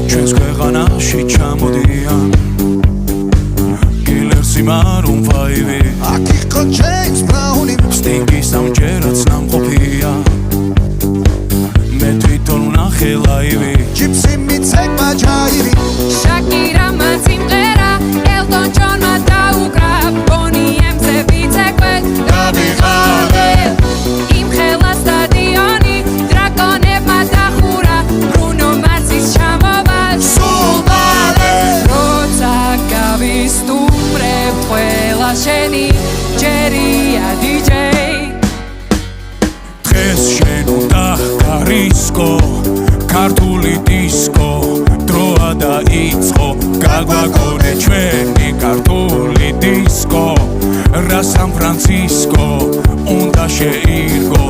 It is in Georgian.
ჩვენს ქვეყანაში ჩამოდიან კილერსი მარუნ ფაივი აქ იყო ჯეიმს ბრაუნი სტინგის სამჯერაც ნამყოფია მე თვითონ ვნახე ლაივი ჯიპსი მიცეკმა ჯაივი შაკირამა სიმღერა ელტონ ჯონმა დაუკრა ბონი ემზე ვიცეკვე დავიღალე იმხელა სტადიონი დრაკონებმა დახურა ბრუნო მარსის ჩამოვა სულ მალე როცა გავისტუმრებ ყველა შენი ჯერია დიჯეი დღეს შენ უნდა გარისკო ქართული დისკო დროა დაიწყო გაგვაგონე ჩვენი ქართული დისკო რა სან ფრანცისკო უნდა შეირგო